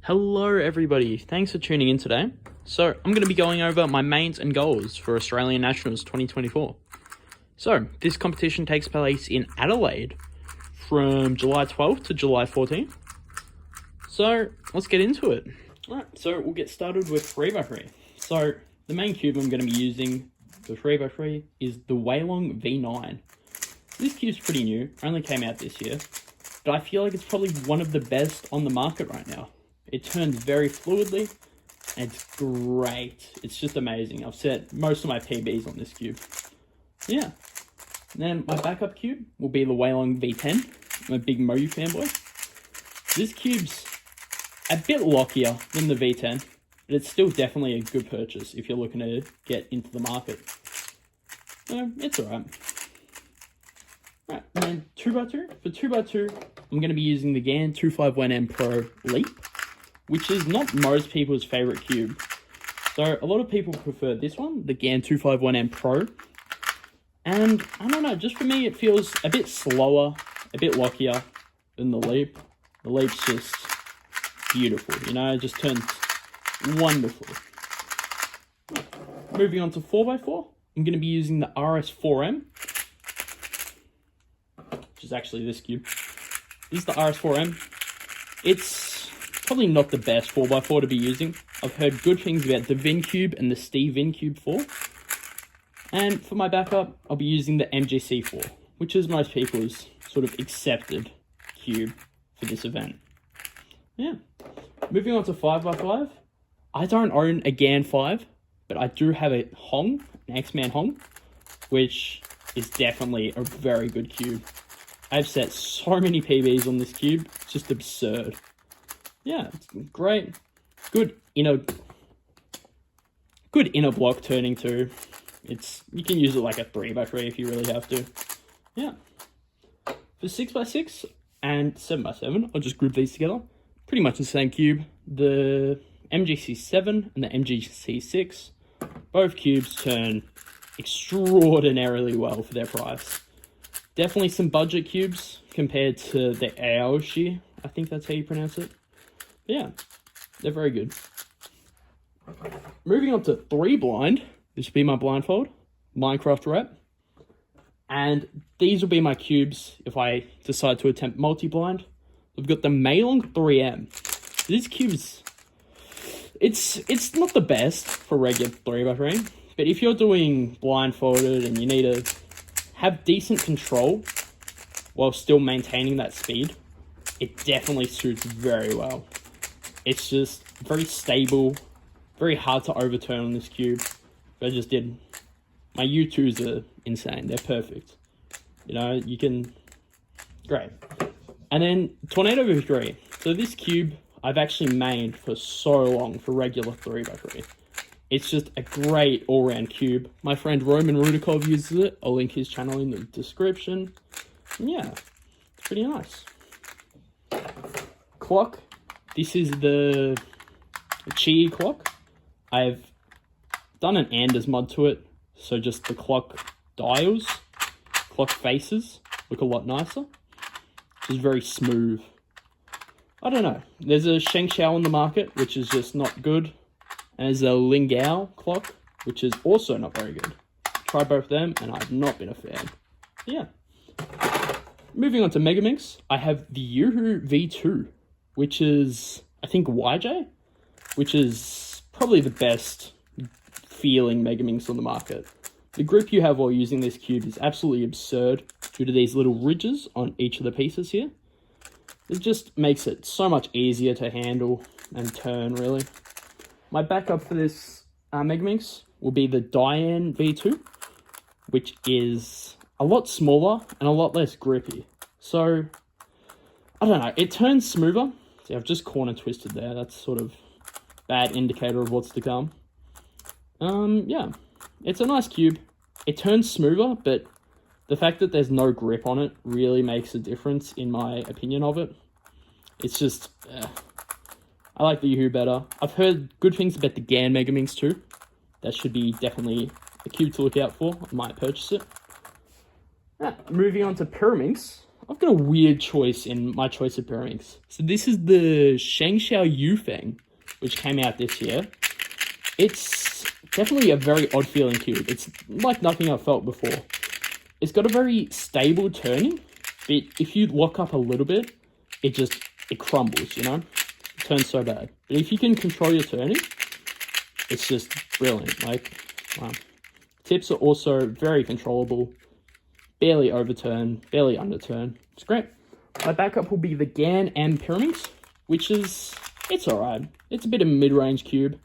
Hello everybody, thanks for tuning in today. So I'm going to be going over my mains and goals for Australian Nationals 2024. So this competition takes place in Adelaide from July 12th to July 14th. So let's get into it. Alright, so we'll get started with 3x3. So the main cube I'm going to be using for 3x3 is the Weilong V9. This cube's pretty new, only came out this year, but I feel like it's probably one of the best on the market right now. It turns very fluidly, and it's great. It's just amazing. I've set most of my PBs on this cube. Yeah. And then my backup cube will be the Weilong V10. I'm a big Moyu fanboy. This cube's a bit lockier than the V10, but it's still definitely a good purchase if you're looking to get into the market. So, it's alright. Right, and then 2x2. For 2x2, I'm going to be using the GAN 251M Pro Leap, which is not most people's favorite cube. So a lot of people prefer this one, the GAN 251M Pro. And I don't know, just for me, it feels a bit slower, a bit lockier than the Leap. The Leap's just beautiful, you know, it just turns wonderful. Moving on to 4x4, I'm going to be using the RS4M, which is actually this cube. This is the RS4M. It's probably not the best 4x4 to be using. I've heard good things about the Vin Cube and the Steve Vin Cube 4. And for my backup, I'll be using the MGC 4, which is most people's sort of accepted cube for this event. Yeah. Moving on to 5x5. I don't own a GAN 5, but I do have a Hong, an X-Man Hong, which is definitely a very good cube. I've set so many PBs on this cube, it's just absurd. Yeah, it's great. Good inner block turning too. You can use it like a 3x3 if you really have to. Yeah. For 6x6 and 7x7, I'll just group these together. Pretty much the same cube. The MGC7 and the MGC6, both cubes turn extraordinarily well for their price. Definitely some budget cubes compared to the Aoshi, I think that's how you pronounce it. Yeah, they're very good. Moving on to 3 blind. This will be my blindfold, Minecraft rep. And these will be my cubes if I decide to attempt multi-blind. We've got the Weilong 3M. This cube's, it's not the best for regular 3x3, but if you're doing blindfolded and you need to have decent control while still maintaining that speed, it definitely suits very well. It's just very stable, very hard to overturn on this cube. I just did. My U2s are insane. They're perfect. You know, you can... Great. And then Tornado V3. So this cube, I've actually mained for so long for regular 3x3. It's just a great all-round cube. My friend Roman Rudikov uses it. I'll link his channel in the description. And yeah, it's pretty nice. Clock. This is the Chi clock. I've done an Anders mod to it, so just the clock dials, clock faces look a lot nicer. It's very smooth. I don't know. There's a Sheng Xiao on the market, which is just not good. And there's a Lingao clock, which is also not very good. Tried both of them, and I've not been a fan. Yeah. Moving on to Megamix, I have the Yoo-Hoo V2, which is, I think, YJ, which is probably the best feeling Megaminx on the market. The grip you have while using this cube is absolutely absurd due to these little ridges on each of the pieces here. It just makes it so much easier to handle and turn, really. My backup for this Megaminx will be the Diane V2, which is a lot smaller and a lot less grippy. So, I don't know, it turns smoother. See, I've just corner twisted there. That's sort of bad indicator of what's to come. Yeah, it's a nice cube. It turns smoother, but the fact that there's no grip on it really makes a difference in my opinion of it. It's just, I like the Yoo-Hoo better. I've heard good things about the GAN Megaminx too. That should be definitely a cube to look out for. I might purchase it. Moving on to Pyraminx, I've got a weird choice in my choice of pairings. So this is the Shengxiao Yufeng, which came out this year. It's definitely a very odd feeling cube. It's like nothing I've felt before. It's got a very stable turning, but if you lock up a little bit, it crumbles, you know? It turns so bad. But if you can control your turning, it's just brilliant. Like, wow. Tips are also very controllable. Barely overturn, barely underturn. It's great. My backup will be the Gan and Pyraminx, which is, it's alright. It's a bit of a mid-range cube.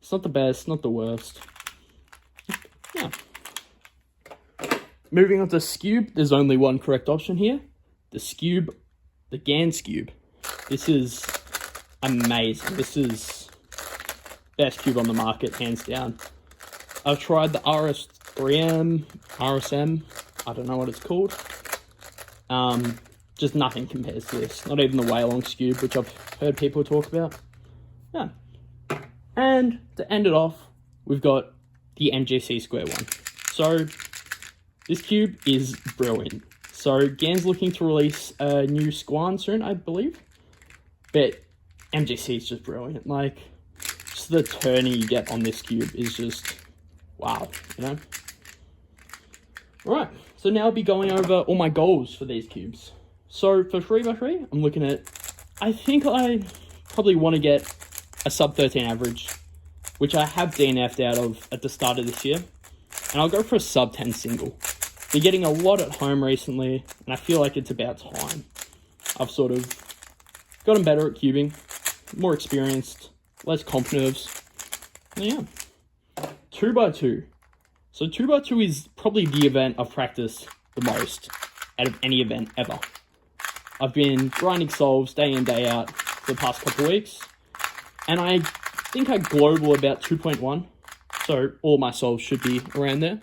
It's not the best, not the worst. Yeah. Moving on to Scube, there's only one correct option here. The Scube, the Gan Scube. This is amazing. This is best cube on the market, hands down. I've tried the RS3M, RSM, I don't know what it's called. Just nothing compares to this. Not even the Waylong Scube, which I've heard people talk about. Yeah. And to end it off, we've got the MGC Square One. So this cube is brilliant. So Gan's looking to release a new Squan soon, I believe. But MGC is just brilliant. Like, just the turning you get on this cube is just wow, you know? Alright, so now I'll be going over all my goals for these cubes. So for 3x3, I'm looking at, I think I probably want to get a sub 13 average, which I have DNF'd out of at the start of this year. And I'll go for a sub 10 single. Been getting a lot at home recently, and I feel like it's about time. I've sort of gotten better at cubing, more experienced, less comp nerves. And yeah. 2x2. So 2x2 is probably the event I've practiced the most out of any event ever. I've been grinding solves day in, day out for the past couple of weeks. And I think I global about 2.1. So all my solves should be around there.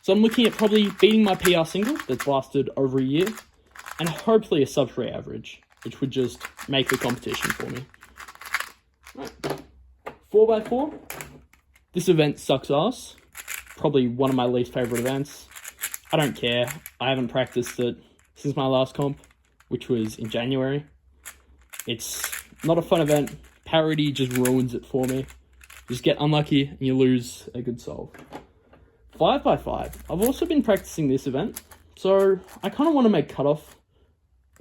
So I'm looking at probably beating my PR single that's lasted over a year. And hopefully a sub 3 average, which would just make the competition for me. Right. 4x4. This event sucks ass. Probably one of my least favorite events. I don't care. I haven't practiced it since my last comp, which was in January. It's not a fun event. Parity just ruins it for me. Just get unlucky and you lose a good solve. 5x5. I've also been practicing this event, so I kind of want to make cutoff.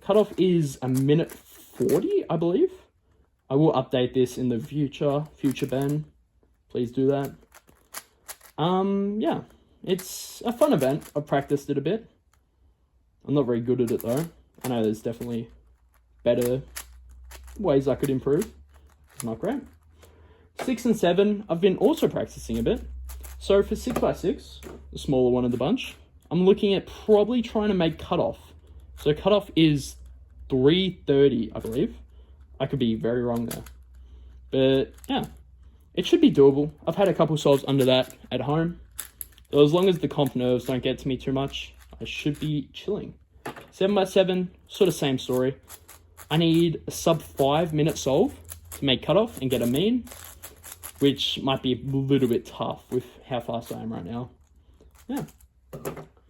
Cutoff is a minute 40, I believe. I will update this in the future Ben. Please do that. Yeah, it's a fun event. I've practiced it a bit. I'm not very good at it though. I know there's definitely better ways I could improve. It's not great. 6 and 7, I've been also practicing a bit. So for 6x6, the smaller one of the bunch, I'm looking at probably trying to make cutoff. So cutoff is 330, I believe. I could be very wrong there. But yeah, it should be doable. I've had a couple solves under that at home. So as long as the comp nerves don't get to me too much, I should be chilling. 7x7, sort of same story. I need a sub 5 minute solve to make cutoff and get a mean, which might be a little bit tough with how fast I am right now. Yeah.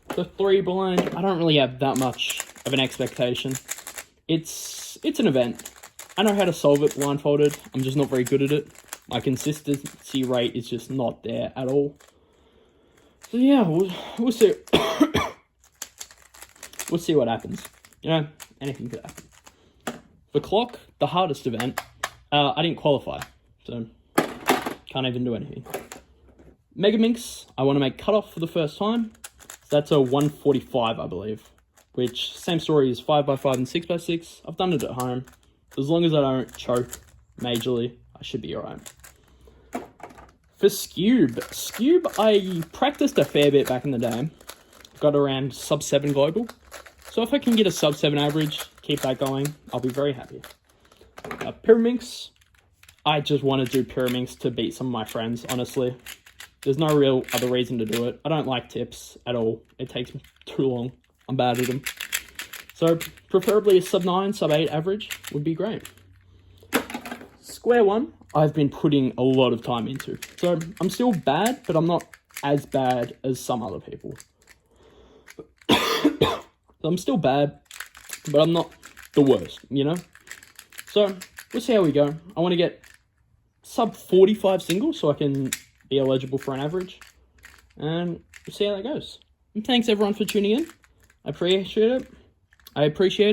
The 3 blind, I don't really have that much of an expectation. It's an event. I know how to solve it blindfolded. I'm just not very good at it. My consistency rate is just not there at all. So yeah, we'll see. We'll see what happens. You know, anything could happen. For clock, the hardest event, I didn't qualify, so can't even do anything. Megaminx, I want to make cutoff for the first time. So that's a 145, I believe. Which, same story as 5x5 and 6x6. I've done it at home. As long as I don't choke majorly, I should be alright. For Scube, I practiced a fair bit back in the day. Got around sub 7 global. So if I can get a sub 7 average, keep that going, I'll be very happy. Pyraminx, I just want to do Pyraminx to beat some of my friends, honestly. There's no real other reason to do it. I don't like tips at all. It takes too long. I'm bad at them. So preferably a sub 9, sub 8 average would be great. Square one, I've been putting a lot of time into. So I'm still bad, but I'm not as bad as some other people. So I'm still bad. but I'm not the worst, you know? So, we'll see how we go. I want to get sub 45 singles so I can be eligible for an average. And we'll see how that goes. And thanks everyone for tuning in. I appreciate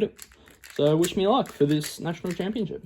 it. So wish me luck for this national championship.